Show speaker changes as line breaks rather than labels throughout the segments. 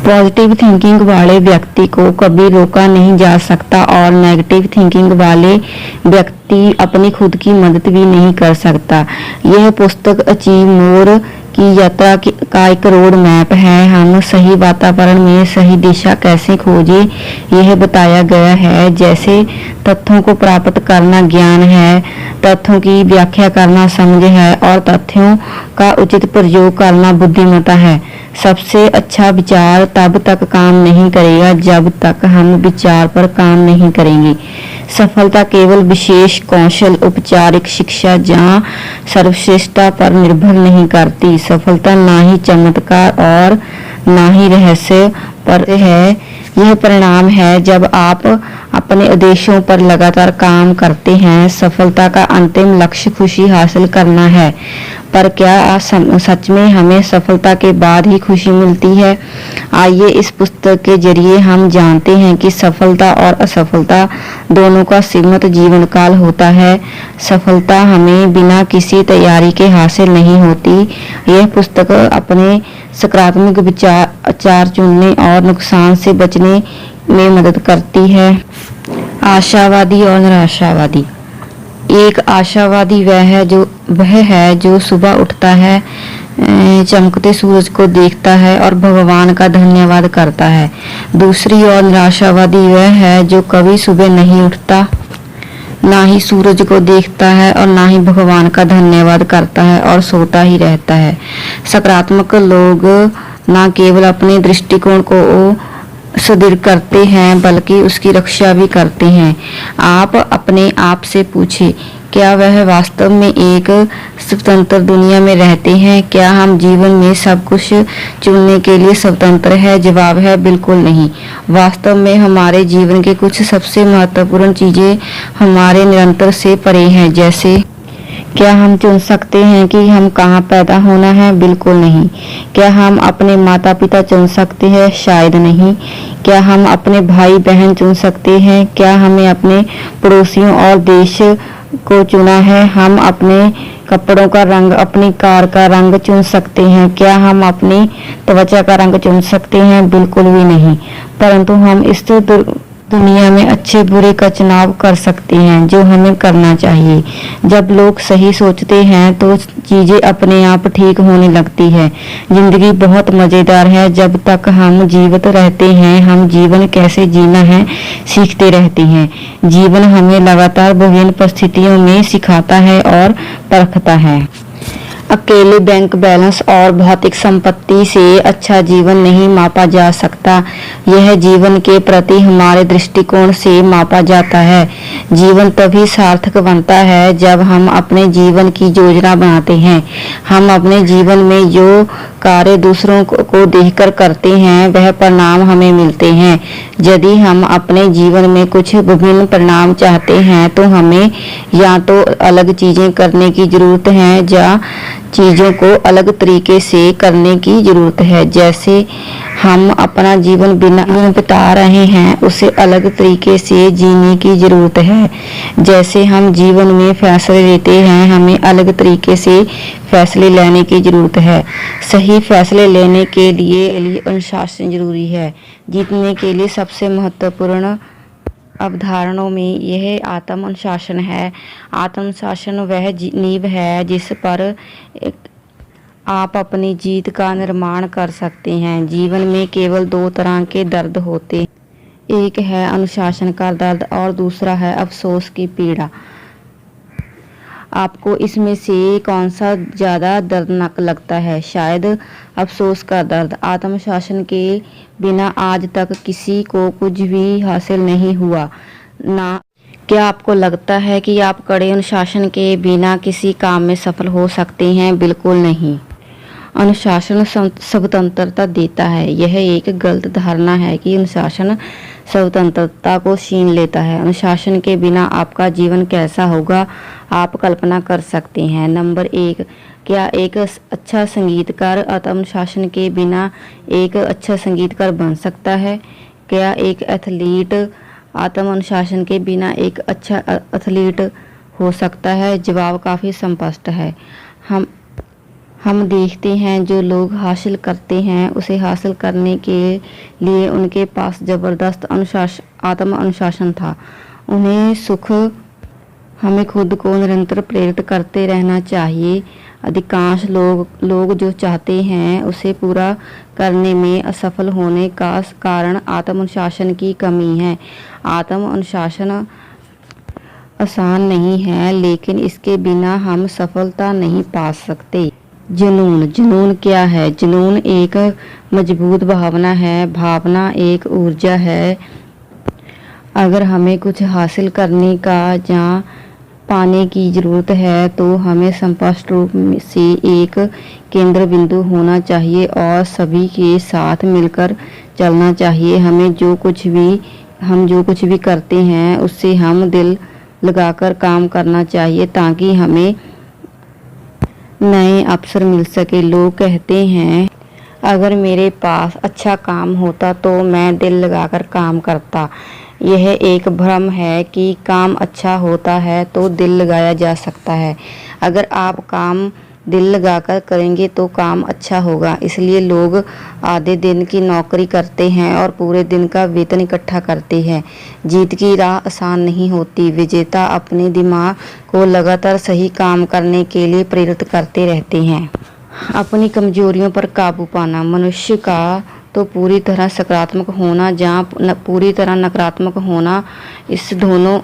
Positive thinking वाले व्यक्ति को कभी रोका नहीं जा सकता और नेगेटिव थिंकिंग वाले व्यक्ति अपनी खुद की मदद भी नहीं कर सकता। यह पुस्तक अचीव मोर की यात्रा का एक रोड मैप है। हम सही वातावरण में सही दिशा कैसे खोजें, यह बताया गया है। जैसे तथ्यों को प्राप्त करना ज्ञान है, तथ्यों की व्याख्या करना समझ है और तथ्यों का उचित प्रयोग करना बुद्धिमत्ता है। सबसे अच्छा विचार तब तक काम नहीं करेगा जब तक हम विचार पर काम नहीं करेंगे। सफलता केवल विशेष कौशल, औपचारिक शिक्षा या सर्वश्रेष्ठता पर निर्भर नहीं करती। सफलता ना ही चमत्कार और ना ही रहस्य पर है। यह परिणाम है जब आप अपने उद्देश्यों पर लगातार काम करते हैं। सफलता का अंतिम लक्ष्य खुशी हासिल करना है, पर क्या सच में हमें सफलता के बाद ही खुशी मिलती है? आइए इस पुस्तक के जरिए हम जानते हैं कि सफलता और असफलता दोनों का सीमित जीवन काल होता है। सफलता हमें बिना किसी तैयारी के हासिल नहीं होती। यह पुस्तक अपने सकारात्मक विचार चुनने और नुकसान से बचने में मदद करती है। आशावादी और निराशावादी। एक आशावादी वह है जो सुबह उठता है, चमकते सूरज को देखता है और भगवान का धन्यवाद करता है। दूसरी ओर निराशावादी वह है जो कभी सुबह नहीं उठता, ना ही सूरज को देखता है और ना ही भगवान का धन्यवाद करता है और सोता ही रहता है। सकारात्मक लोग न केवल अपने दृष्टिकोण को सुदृढ़ करते हैं बल्कि उसकी रक्षा भी करते हैं। आप अपने आप से पूछें, क्या वह वास्तव में एक स्वतंत्र दुनिया में रहते हैं? क्या हम जीवन में सब कुछ चुनने के लिए स्वतंत्र है? जवाब है बिल्कुल नहीं। वास्तव में हमारे जीवन के कुछ सबसे महत्वपूर्ण चीजें हमारे नियंत्रण से परे हैं। जैसे क्या हम चुन सकते हैं कि हम कहाँ पैदा होना है? बिल्कुल नहीं। क्या हम अपने माता पिता चुन सकते हैं? शायद नहीं। क्या हम अपने भाई बहन चुन सकते हैं? क्या हमें अपने पड़ोसियों और देश को चुना है? हम अपने कपड़ों का रंग, अपनी कार का रंग चुन सकते हैं? क्या हम अपनी त्वचा का रंग चुन सकते हैं? बिल्कुल भी नहीं। परंतु हम इस दुनिया में अच्छे बुरे का चुनाव कर सकते हैं, जो हमें करना चाहिए। जब लोग सही सोचते हैं तो चीजें अपने आप ठीक होने लगती है। जिंदगी बहुत मजेदार है। जब तक हम जीवित रहते हैं हम जीवन कैसे जीना है सीखते रहते हैं। जीवन हमें लगातार विभिन्न परिस्थितियों में सिखाता है और परखता है। अकेले बैंक बैलेंस और भौतिक संपत्ति से अच्छा जीवन नहीं मापा जा सकता। यह जीवन के प्रति हमारे दृष्टिकोण से मापा जाता है। जीवन तभी सार्थक बनता है जब हम अपने जीवन की योजना बनाते हैं। हम अपने जीवन में जो कार्य दूसरों को देखकर करते हैं वह परिणाम हमें मिलते हैं। यदि हम अपने जीवन में कुछ विभिन्न परिणाम चाहते हैं तो हमें या तो अलग चीजें करने की जरूरत है या चीजों को अलग तरीके से करने की जरूरत है। जैसे हम अपना जीवन बिता रहे हैं उसे अलग तरीके से जीने की जरूरत है। जैसे हम जीवन में फैसले लेते हैं हमें अलग तरीके से फैसले लेने की जरूरत है। सही फैसले लेने के लिए अनुशासन जरूरी है। जीतने के लिए सबसे महत्वपूर्ण अवधारणाओं में यह आत्म अनुशासन है। आत्म अनुशासन वह नींव है जिस पर आप अपनी जीत का निर्माण कर सकते हैं। जीवन में केवल दो तरह के दर्द होते हैं, एक है अनुशासन का दर्द और दूसरा है अफसोस की पीड़ा। आपको इसमें से कौन सा ज़्यादा दर्दनाक लगता है? शायद अफसोस का दर्द। आत्मशासन के बिना आज तक किसी को कुछ भी हासिल नहीं हुआ ना। क्या आपको लगता है कि आप कड़े अनुशासन के बिना किसी काम में सफल हो सकते हैं? बिल्कुल नहीं। अनुशासन स्वतंत्रता देता है। यह एक गलत धारणा है कि अनुशासन स्वतंत्रता को छीन लेता है। अनुशासन के बिना आपका जीवन कैसा होगा आप कल्पना कर सकते हैं। नंबर 1, क्या एक अच्छा संगीतकार आत्मशासन के बिना एक अच्छा संगीतकार बन सकता है? क्या एक एथलीट आत्म अनुशासन के बिना एक अच्छा एथलीट हो सकता है? जवाब काफ़ी स्पष्ट है। हम देखते हैं जो लोग हासिल करते हैं उसे हासिल करने के लिए उनके पास जबरदस्त आत्म अनुशासन था। उन्हें सुख हमें खुद को निरंतर प्रेरित करते रहना चाहिए। अधिकांश लोग जो चाहते हैं उसे पूरा करने में असफल होने का कारण आत्म अनुशासन की कमी है। आत्म अनुशासन आसान नहीं है, लेकिन इसके बिना हम सफलता नहीं पा सकते। जुनून क्या है? जुनून एक मजबूत भावना है। भावना एक ऊर्जा है। अगर हमें कुछ हासिल करने का या पाने की ज़रूरत है तो हमें स्पष्ट रूप से एक केंद्र बिंदु होना चाहिए और सभी के साथ मिलकर चलना चाहिए। हम जो कुछ भी करते हैं उससे हम दिल लगाकर काम करना चाहिए ताकि हमें नए अवसर मिल सके। लोग कहते हैं अगर मेरे पास अच्छा काम होता तो मैं दिल लगाकर काम करता। यह एक भ्रम है कि काम अच्छा होता है तो दिल लगाया जा सकता है। अगर आप काम दिल लगाकर करेंगे तो काम अच्छा होगा। इसलिए लोग आधे दिन की नौकरी करते हैं और पूरे दिन का वेतन इकट्ठा करते हैं। जीत की राह आसान नहीं होती। विजेता अपने दिमाग को लगातार सही काम करने के लिए प्रेरित करते रहते हैं। अपनी कमजोरियों पर काबू पाना। मनुष्य का तो पूरी तरह सकारात्मक होना या पूरी तरह नकारात्मक होना, इस दोनों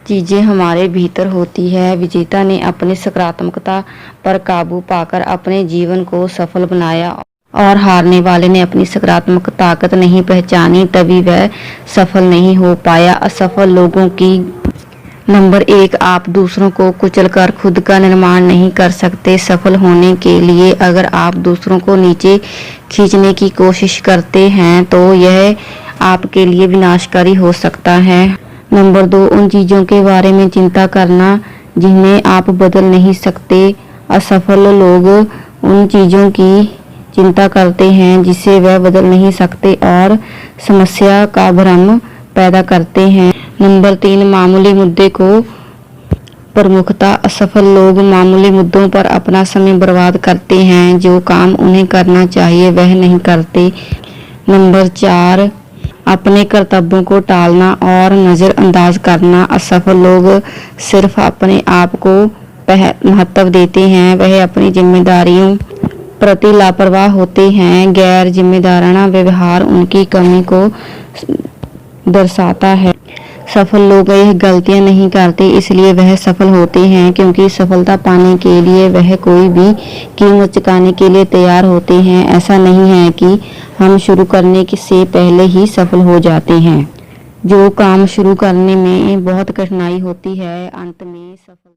चीज़ें हमारे भीतर होती है। विजेता ने अपनी सकारात्मकता पर काबू पाकर अपने जीवन को सफल बनाया और हारने वाले ने अपनी सकारात्मक ताकत नहीं पहचानी, तभी वह सफल नहीं हो पाया। असफल लोगों की नंबर 1, आप दूसरों को कुचलकर खुद का निर्माण नहीं कर सकते। सफल होने के लिए अगर आप दूसरों को नीचे खींचने की कोशिश करते हैं तो यह आपके लिए विनाशकारी हो सकता है। नंबर 2, उन चीज़ों के बारे में चिंता करना जिन्हें आप बदल नहीं सकते। असफल लोग उन चीज़ों की चिंता करते हैं जिसे वह बदल नहीं सकते और समस्या का भ्रम पैदा करते हैं। नंबर 3, मामूली मुद्दे को प्रमुखता। असफल लोग मामूली मुद्दों पर अपना समय बर्बाद करते हैं। जो काम उन्हें करना चाहिए वह नहीं करते। नंबर 4, अपने कर्तव्यों को टालना और नज़रअंदाज करना। असफल लोग सिर्फ अपने आप को महत्व देते हैं। वह अपनी जिम्मेदारियों प्रति लापरवाह होते हैं। गैर जिम्मेदाराना व्यवहार उनकी कमी को दर्शाता है। सफल लोग यह गलतियां नहीं करते, इसलिए वह सफल होते हैं, क्योंकि सफलता पाने के लिए वह कोई भी कीमत चुकाने के लिए तैयार होते हैं। ऐसा नहीं है कि हम शुरू करने से पहले ही सफल हो जाते हैं। जो काम शुरू करने में बहुत कठिनाई होती है, अंत में सफल